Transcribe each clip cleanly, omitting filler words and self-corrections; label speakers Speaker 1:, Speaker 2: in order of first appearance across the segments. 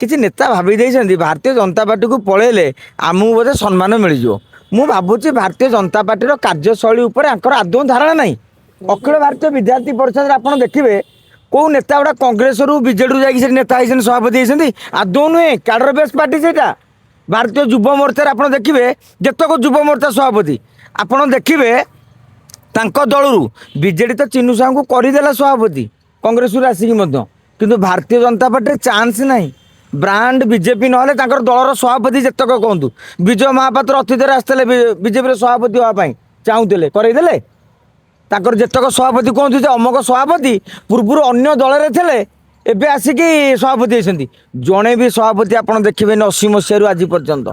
Speaker 1: କିଛି ନେତା ଭାବି ଦେଇଛନ୍ତି ଭାରତୀୟ ଜନତା ପାର୍ଟିକୁ ପଳେଇଲେ ଆମକୁ ବୋଧେ ସମ୍ମାନ ମିଳିଯିବ। ମୁଁ ଭାବୁଛି ଭାରତୀୟ ଜନତା ପାର୍ଟିର କାର୍ଯ୍ୟଶୈଳୀ ଉପରେ ଆଙ୍କର ଆଦୌ ଧାରଣା ନାହିଁ। ଅଖିଳ ଭାରତୀୟ ବିଦ୍ୟାର୍ଥୀ ପରିଷଦରେ ଆପଣ ଦେଖିବେ କେଉଁ ନେତା ଗୁଡ଼ା କଂଗ୍ରେସରୁ ବିଜେଡ଼ିରୁ ଯାଇକି ସେଠି ନେତା ହେଇଛନ୍ତି, ସଭାପତି ହେଇଛନ୍ତି? ଆଦୌ ନୁହେଁ, କ୍ୟାଡର ବେସ୍ ପାର୍ଟି ସେଇଟା। ଭାରତୀୟ ଯୁବ ମୋର୍ଚ୍ଚାରେ ଆପଣ ଦେଖିବେ ଯେତକ ଯୁବ ମୋର୍ଚ୍ଚା ସଭାପତି ଆପଣ ଦେଖିବେ ତାଙ୍କ ଦଳରୁ ବିଜେଡ଼ି ତ ଚିନୁ ସାହୁଙ୍କୁ କରିଦେଲା ସଭାପତି କଂଗ୍ରେସରୁ ଆସିକି ମଧ୍ୟ, କିନ୍ତୁ ଭାରତୀୟ ଜନତା ପାର୍ଟିରେ ଚାନ୍ସ ନାହିଁ। ବ୍ରାଣ୍ଡ ବିଜେପି ନହେଲେ ତାଙ୍କର ଦଳର ସଭାପତି ଯେତକ କୁହନ୍ତୁ, ବିଜୟ ମହାପାତ୍ର ଅତୀତରେ ଆସିଥିଲେ ବିଜେପିର ସଭାପତି ହେବା ପାଇଁ ଚାହୁଁଥିଲେ, କରେଇଦେଲେ। ତାଙ୍କର ଯେତକ ସଭାପତି କୁହନ୍ତୁ ଯେ ଅମକ ସଭାପତି ପୂର୍ବରୁ ଅନ୍ୟ ଦଳରେ ଥିଲେ, ଏବେ ଆସିକି ସଭାପତି ହେଇଛନ୍ତି। ଜଣେ ବି ସଭାପତି ଆପଣ ଦେଖିବେନି 80 ମସିହାରୁ ଆଜି ପର୍ଯ୍ୟନ୍ତ।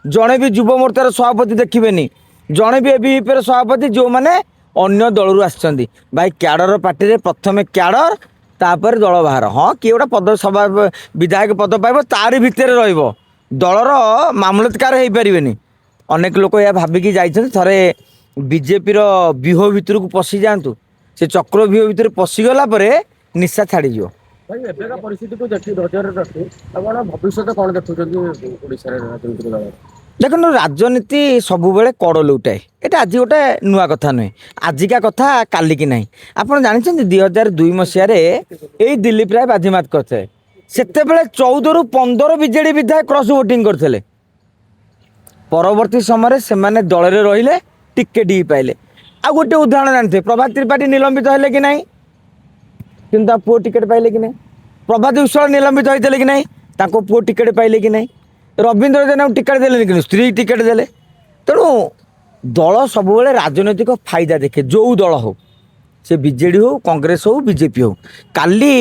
Speaker 1: ଜଣେ ବି ଯୁବ ମୋର୍ଚ୍ଚାର ସଭାପତି ଦେଖିବେନି। ଜଣେ ବି ଏବିଭିପିର ସଭାପତି ଯେଉଁମାନେ ଅନ୍ୟ ଦଳରୁ ଆସିଛନ୍ତି। ଭାଇ କ୍ୟାଡର ପାର୍ଟିରେ ପ୍ରଥମେ କ୍ୟାଡର, ତାପରେ ଦଳ ବାହାର। ହଁ, କିଏ ଗୋଟେ ପଦ ସଭା ବିଧାୟକ ପଦ ପାଇବ, ତାରି ଭିତରେ ରହିବ, ଦଳର ମାମଲତକାର ହେଇପାରିବେନି। ଅନେକ ଲୋକ ଏହା ଭାବିକି ଯାଇଛନ୍ତି ଥରେ ବିଜେପିର ବ୍ୟୁହ ଭିତରକୁ ପଶି ଯାଆନ୍ତୁ, ସେ ଚକ୍ର ବ୍ୟୁହ ଭିତରେ ପଶିଗଲା ପରେ ନିଶା ଛାଡ଼ିଯିବ।
Speaker 2: ଭାଇ ଏବେକା ପରିସ୍ଥିତିକୁ ଦେଖି ନଜରରେ ରଖି ଆପଣ ଭବିଷ୍ୟତ କ'ଣ ଦେଖୁଛନ୍ତି ଓଡ଼ିଶାରେ ରାଜନୈତିକ ଦଳ?
Speaker 1: ଦେଖନ୍ତୁ, ରାଜନୀତି ସବୁବେଳେ କଡ଼ ଲଉଟାଏ। ଏଇଟା ଆଜି ଗୋଟେ ନୂଆ କଥା ନୁହେଁ, ଆଜିକା କଥା କାଲିକି ନାହିଁ। ଆପଣ ଜାଣିଛନ୍ତି 2002 ମସିହାରେ ଏଇ ଦିଲ୍ଲୀପ ରାୟ ବାଜିମାତ କରିଥିଲେ। ସେତେବେଳେ 14ରୁ 15 ବିଜେଡ଼ି ବିଧାୟକ କ୍ରସ୍ ଭୋଟିଂ କରିଥିଲେ। ପରବର୍ତ୍ତୀ ସମୟରେ ସେମାନେ ଦଳରେ ରହିଲେ, ଟିକେଟ୍ ବି ପାଇଲେ। ଆଉ ଗୋଟେ ଉଦାହରଣ ଜାଣିଥିବେ, ପ୍ରଭାତ ତ୍ରିପାଠୀ ନିଲମ୍ବିତ ହେଲେ କି ନାହିଁ, କିନ୍ତୁ ତା ପୁଅ ଟିକେଟ୍ ପାଇଲେ କି ନାହିଁ? ପ୍ରଭାତ ବିଶ୍ୱାଳ ନିଲମ୍ବିତ ହୋଇଥିଲେ କି ନାହିଁ, ତାଙ୍କ ପୁଅ ଟିକେଟ୍ ପାଇଲେ କି ନାହିଁ? ରବୀନ୍ଦ୍ର ଜେନାଙ୍କୁ ଟିକେଟ୍ ଦେଲେନି, କିନ୍ତୁ ସ୍ତ୍ରୀ ଟିକେଟ୍ ଦେଲେ। ତେଣୁ ଦଳ ସବୁବେଳେ ରାଜନୈତିକ ଫାଇଦା ଦେଖେ, ଯେଉଁ ଦଳ ହଉ, ସେ ବିଜେଡ଼ି ହଉ, କଂଗ୍ରେସ ହଉ, ବିଜେପି ହଉ। କାଲି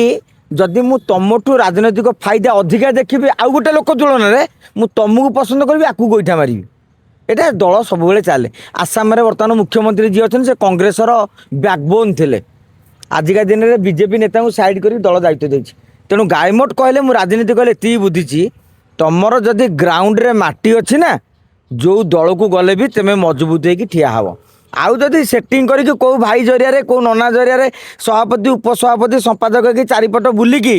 Speaker 1: ଯଦି ମୁଁ ତମଠୁ ରାଜନୈତିକ ଫାଇଦା ଅଧିକା ଦେଖିବି ଆଉ ଗୋଟେ ଲୋକ ତୁଳନାରେ, ମୁଁ ତମକୁ ପସନ୍ଦ କରିବି, ଆକୁ ଗୋଇଠା ମାରିବି। ଏଇଟା ଦଳ ସବୁବେଳେ ଚାଲେ। ଆସାମରେ ବର୍ତ୍ତମାନ ମୁଖ୍ୟମନ୍ତ୍ରୀ ଯିଏ ଅଛନ୍ତି ସେ କଂଗ୍ରେସର ବ୍ୟାକବୋନ୍ ଥିଲେ। ଆଜିକା ଦିନରେ ବିଜେପି ନେତାଙ୍କୁ ସାଇଡ୍ କରି ଦଳ ଦାୟିତ୍ୱ ଦେଇଛି। ତେଣୁ ଗାଇମୋଟ କହିଲେ, ମୁଁ ରାଜନୀତି କହିଲେ ଏତିକି ବୁଝିଛି, ତମର ଯଦି ଗ୍ରାଉଣ୍ଡରେ ମାଟି ଅଛି ନା, ଯେଉଁ ଦଳକୁ ଗଲେ ବି ତୁମେ ମଜବୁତ ହେଇକି ଠିଆ ହେବ। ଆଉ ଯଦି ସେଟିଂ କରିକି କେଉଁ ଭାଇ ଜରିଆରେ, କେଉଁ ନନା ଜରିଆରେ ସଭାପତି, ଉପସଭାପତି, ସମ୍ପାଦକ ହେଇକି ଚାରିପଟ ବୁଲିକି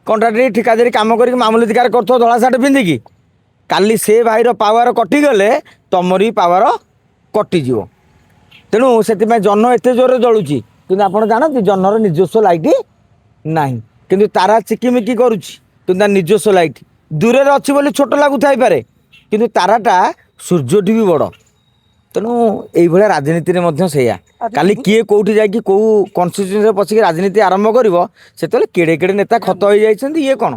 Speaker 1: କଣ୍ଟ୍ରାକ୍ଟର ଠିକାଦାରୀ କାମ କରିକି ମାମଲତିକାର କରୁଥିବ ଧଳା ସାର୍ଟ ପିନ୍ଧିକି, କାଲି ସେ ଭାଇର ପାୱାର କଟିଗଲେ ତମର ବି ପାୱାର କଟିଯିବ। ତେଣୁ ସେଥିପାଇଁ ଜହ୍ନ ଏତେ ଜୋରରେ ଜଳୁଛି, କିନ୍ତୁ ଆପଣ ଜାଣନ୍ତି ଜହ୍ନର ନିଜସ୍ୱ ଲାଇଟ୍ ନାହିଁ, କିନ୍ତୁ ତାରା ଚିକିମିକି କରୁଛି, କିନ୍ତୁ ତା ନିଜସ୍ୱ ଲାଇଟ୍ ଦୂରରେ ଅଛି ବୋଲି ଛୋଟ ଲାଗୁଥାଇପାରେ, କିନ୍ତୁ ତାରାଟା ସୂର୍ଯ୍ୟଠି ବି ବଡ଼। ତେଣୁ ଏଇଭଳିଆ ରାଜନୀତିରେ ମଧ୍ୟ ସେଇଆ। କାଲି କିଏ କେଉଁଠି ଯାଇକି କେଉଁ କନଷ୍ଟିଚ୍ୟୁଏନ୍ସିରେ ପଶିକି ରାଜନୀତି ଆରମ୍ଭ କରିବ, ସେତେବେଳେ କେଡ଼େ କେଡ଼େ ନେତା ଖତ ହେଇଯାଇଛନ୍ତି, ଇଏ କ'ଣ